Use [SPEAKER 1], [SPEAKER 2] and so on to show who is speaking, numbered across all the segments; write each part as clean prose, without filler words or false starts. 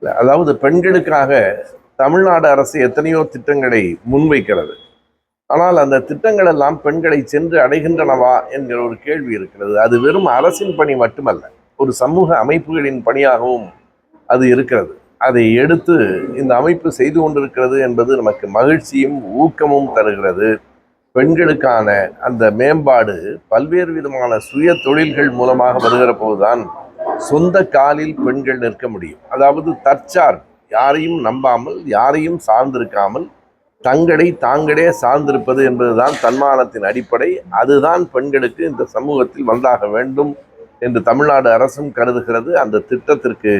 [SPEAKER 1] அதாவது பெண்களுக்காக தமிழ்நாடு அரசு எத்தனையோ திட்டங்களை முன்வைக்கிறது. ஆனால் அந்த திட்டங்கள் எல்லாம் பெண்களை சென்று அடைகின்றனவா என்கிற ஒரு கேள்வி இருக்கிறது. அது வெறும் அரசின் பணி மட்டுமல்ல, ஒரு சமூக அமைப்புகளின் பணியாகவும் அது இருக்கிறது. அதை எடுத்து இந்த அமைப்பு செய்து கொண்டிருக்கிறது என்பது நமக்கு மகிழ்ச்சியும் ஊக்கமும் தருகிறது. பெண்களுக்கான அந்த மேம்பாடு பல்வேறு விதமான சுய தொழில்கள் மூலமாக வருகிற போதுதான் சொந்த காலில் பெண்கள் நிற்க முடியும். அதாவது தற்சார், யாரையும் நம்பாமல், யாரையும் சார்ந்திருக்காமல் தங்களை தாங்களே சார்ந்திருப்பது என்பதுதான் தன்மானத்தின் அடிப்படை. அதுதான் பெண்களுக்கு இந்த சமூகத்தில் வந்தாக வேண்டும் என்று தமிழ்நாடு அரசும் கருதுகிறது. அந்த திட்டத்திற்கு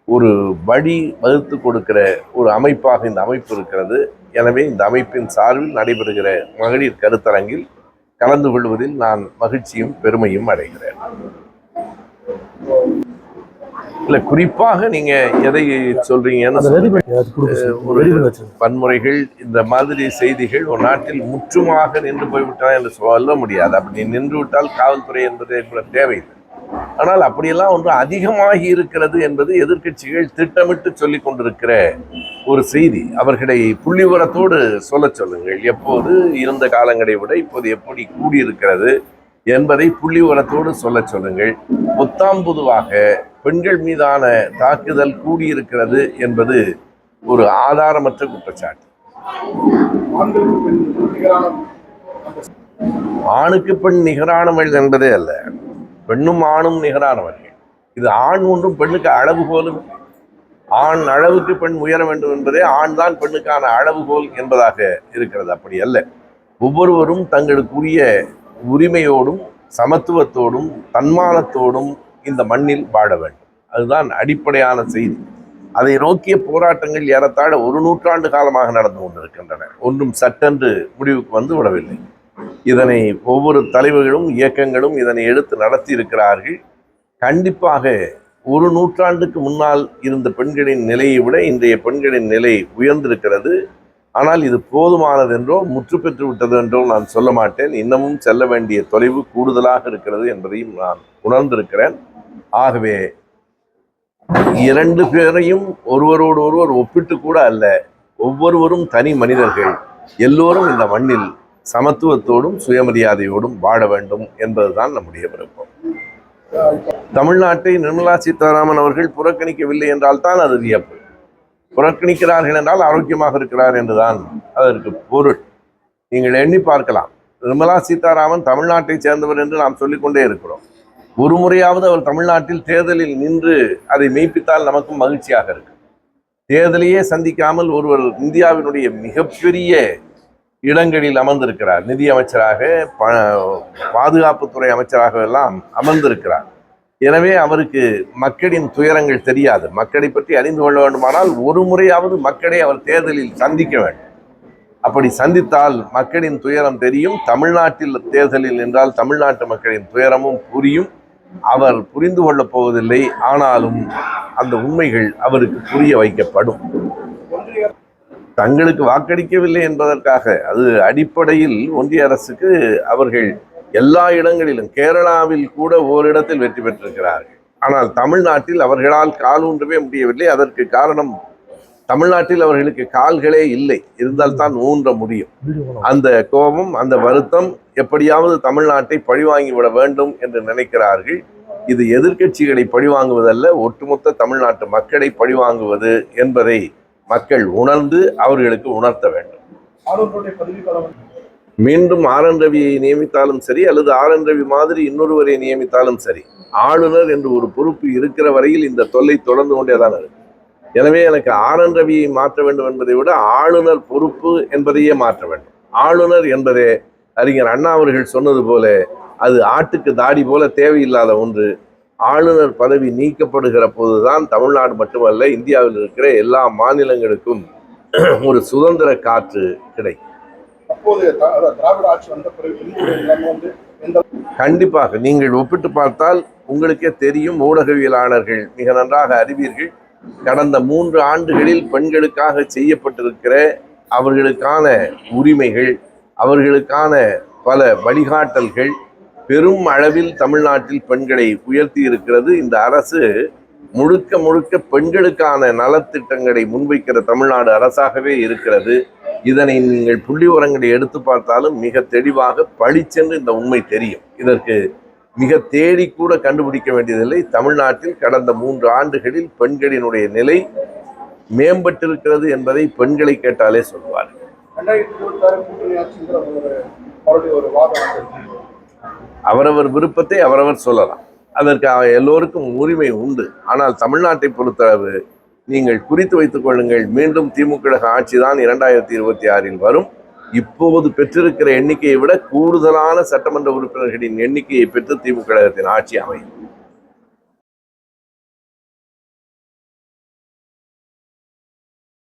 [SPEAKER 1] ஒரு வழி வகுத்து கொடுக்கிற ஒரு அமைப்பாக இந்த அமைப்பு இருக்கிறது. எனவே இந்த அமைப்பின் சார்பில் நடைபெறுகிற மகளிர் கருத்தரங்கில் கலந்து கொள்வதில் நான் மகிழ்ச்சியும் பெருமையும் அடைகிறேன். இல்ல, குறிப்பாக நீங்க எதை சொல்றீங்கன்னு, ஒரு வன்முறைகள் இந்த மாதிரி செய்திகள் ஒரு நாட்டில் முற்றுமாக நின்று போய்விட்டால் என்று சொல்ல முடியாது. அப்படி நின்று விட்டால் காவல்துறை என்பது கூட தேவையில்லை. ஆனால் அப்படியெல்லாம் ஒன்று அதிகமாகி இருக்கிறது என்பது எதிர்க்கட்சிகள் திட்டமிட்டு சொல்லிக் கொண்டிருக்கிற ஒரு செய்தி. அவர்களை புள்ளிவிவரத்தோடு சொல்ல சொல்லுங்கள். எப்போது இருந்த காலங்களை விட இப்போது எப்படி கூடியிருக்கிறது என்பதை புள்ளிவிவரத்தோடு சொல்ல சொல்லுங்கள். பொத்தாம்பொதுவாக பெண்கள் மீதான தாக்குதல் கூடியிருக்கிறது என்பது ஒரு ஆதாரமற்ற குற்றச்சாட்டு. ஆணுக்கு பெண் நிகரானவள் என்பதே அல்ல, பெண்ணும் ஆணும் நிகரானவர்கள். இது ஆண் ஒன்றும் பெண்ணுக்கு அளவுகோலும். ஆண் அளவுக்கு பெண் உயர வேண்டும் என்பதே ஆண் தான் பெண்ணுக்கான அளவுகோல் என்பதாக இருக்கிறது. அப்படி அல்ல. ஒவ்வொருவரும் தங்களுக்குரிய உரிமையோடும் சமத்துவத்தோடும் தன்மானத்தோடும் இந்த மண்ணில் வாழ வேண்டும். அதுதான் அடிப்படையான செய்தி. அதை நோக்கிய போராட்டங்கள் ஏறத்தாழ ஒரு நூற்றாண்டு காலமாக நடந்து கொண்டிருக்கின்றன. ஒன்றும் சட்டென்று முடிவுக்கு வந்து விடவில்லை. இதனை ஒவ்வொரு தலைவர்களும் இயக்கங்களும் இதனை எடுத்து நடத்தி இருக்கிறார்கள். கண்டிப்பாக ஒரு நூற்றாண்டுக்கு முன்னால் இருந்த பெண்களின் நிலையை விட இன்றைய பெண்களின் நிலை உயர்ந்திருக்கிறது. ஆனால் இது போதுமானதென்றோ முற்று பெற்று விட்டது என்றோ நான் சொல்ல மாட்டேன். இன்னமும் செல்ல வேண்டிய தொலைவு கூடுதலாக இருக்கிறது என்பதையும் நான் உணர்ந்திருக்கிறேன். ஆகவே இரண்டு பேரையும் ஒருவரோடு ஒருவர் ஒப்பிட்டு கூட அல்ல, ஒவ்வொருவரும் தனி மனிதர்கள். எல்லோரும் இந்த மண்ணில் சமத்துவத்தோடும் சுயமரியாதையோடும் வாழ வேண்டும் என்பதுதான் நம்முடைய விருப்பம். தமிழ்நாட்டை நிர்மலா சீதாராமன் அவர்கள் புறக்கணிக்கவில்லை என்றால் தான் அது வியப்பு. புறக்கணிக்கிறார்கள் என்றால் ஆரோக்கியமாக இருக்கிறார் என்றுதான் அதற்கு பொருள். நீங்கள் எண்ணி பார்க்கலாம். நிர்மலா சீதாராமன் தமிழ்நாட்டை சேர்ந்தவர் என்று நாம் சொல்லிக்கொண்டே இருக்கிறோம். ஒரு முறையாவது அவர் தமிழ்நாட்டில் தேர்தலில் நின்று அதை மெய்ப்பித்தால் நமக்கும் மகிழ்ச்சியாக இருக்கு. தேர்தலையே சந்திக்காமல் ஒருவர் இந்தியாவினுடைய மிகப்பெரிய இடங்களில் அமர்ந்திருக்கிறார். நிதி அமைச்சராக, பாதுகாப்புத்துறை அமைச்சராக எல்லாம் அமர்ந்திருக்கிறார். எனவே அவருக்கு மக்களின் துயரங்கள் தெரியாது. மக்களை பற்றி அறிந்து கொள்ள வேண்டுமானால் ஒரு முறையாவது மக்களை அவர் தேர்தலில் சந்திக்க வேண்டும். அப்படி சந்தித்தால் மக்களின் துயரம் தெரியும். தமிழ்நாட்டில் தேர்தலில் என்றால் தமிழ்நாட்டு மக்களின் துயரமும் புரியும். அவர் புரிந்து கொள்ளப் போவதில்லை. ஆனாலும் அந்த உண்மைகள் அவருக்கு புரிய வைக்கப்படும். தங்களுக்கு வாக்களிக்கவில்லை என்பதற்காக, அது அடிப்படையில் ஒன்றிய அரசுக்கு அவர்கள் எல்லா இடங்களிலும், கேரளாவில் கூட ஓரிடத்தில் வெற்றி பெற்றிருக்கிறார்கள். ஆனால் தமிழ்நாட்டில் அவர்களால் காலூன்றவே முடியவில்லை. அதற்கு காரணம், தமிழ்நாட்டில் அவர்களுக்கு கால்களே இல்லை. இருந்தால்தான் ஊன்ற முடியும். அந்த கோபம், அந்த வருத்தம், எப்படியாவது தமிழ்நாட்டை பழிவாங்கிவிட வேண்டும் என்று நினைக்கிறார்கள். இது எதிர்க்கட்சிகளை பழிவாங்குவதல்ல, ஒட்டுமொத்த தமிழ்நாட்டு மக்களை பழிவாங்குவது என்பதை மக்கள் உணர்ந்து அவர்களுக்கு உணர்த்த வேண்டும். மீண்டும் ஆர் என் ரவியை நியமித்தாலும் சரி, அல்லது ஆர் என் ரவி மாதிரி இன்னொருவரை நியமித்தாலும் சரி, ஆளுநர் என்று ஒரு பொறுப்பு இருக்கிற வரையில் இந்த தொல்லை தொடர்ந்து கொண்டேதான் இருக்கு. எனவே எனக்கு ஆர் என் ரவியை மாற்ற வேண்டும் என்பதை விட ஆளுநர் பொறுப்பு என்பதையே மாற்ற வேண்டும். ஆளுநர் என்பதே அறிஞர் அண்ணா அவர்கள் சொன்னது போல அது ஆட்டுக்கு தாடி போல தேவையில்லாத ஒன்று. ஆளுநர் பதவி நீக்கப்படுகிற போதுதான் தமிழ்நாடு மட்டுமல்ல, இந்தியாவில் இருக்கிற எல்லா மாநிலங்களுக்கும் ஒரு சுதந்திர காற்று கிடைக்கும். கண்டிப்பாக நீங்கள் ஒப்பிட்டு பார்த்தால் உங்களுக்கே தெரியும். ஊடகவியலாளர்கள் மிக நன்றாக அறிவீர்கள். கடந்த 3 ஆண்டுகளில் பெண்களுக்காக செய்யப்பட்டிருக்கிற அவர்களுக்கான உரிமைகள், அவர்களுக்கான பல வழிகாட்டல்கள் பெரும் அளவில் தமிழ்நாட்டில் பெண்களை உயர்த்தி இருக்கிறது. இந்த அரசு முழுக்க முழுக்க பெண்களுக்கான நலத்திட்டங்களை முன்வைக்கிற தமிழ்நாடு அரசாகவே இருக்கிறது. இதனை நீங்கள் புள்ளி உரங்களை எடுத்து பார்த்தாலும் மிக தெளிவாக பளிச்சென்று இந்த உண்மை தெரியும். இதற்கு மிக தேடி கூட கண்டுபிடிக்க வேண்டியதில்லை. தமிழ்நாட்டில் கடந்த 3 ஆண்டுகளில் பெண்களினுடைய நிலை மேம்பட்டிருக்கிறது என்பதை பெண்களை கேட்டாலே சொல்வார்கள். அவரவர் விருப்பத்தை அவரவர் சொல்லலாம். அதற்கு எல்லோருக்கும் உரிமை உண்டு. ஆனால் தமிழ்நாட்டை பொறுத்தளவு நீங்கள் குறித்து வைத்துக் கொள்ளுங்கள், மீண்டும் திமுக ஆட்சி தான் 2026 வரும். இப்போது பெற்றிருக்கிற எண்ணிக்கையை விட கூடுதலான சட்டமன்ற உறுப்பினர்களின் எண்ணிக்கையை பெற்று திமுக ஆட்சி அமையும்.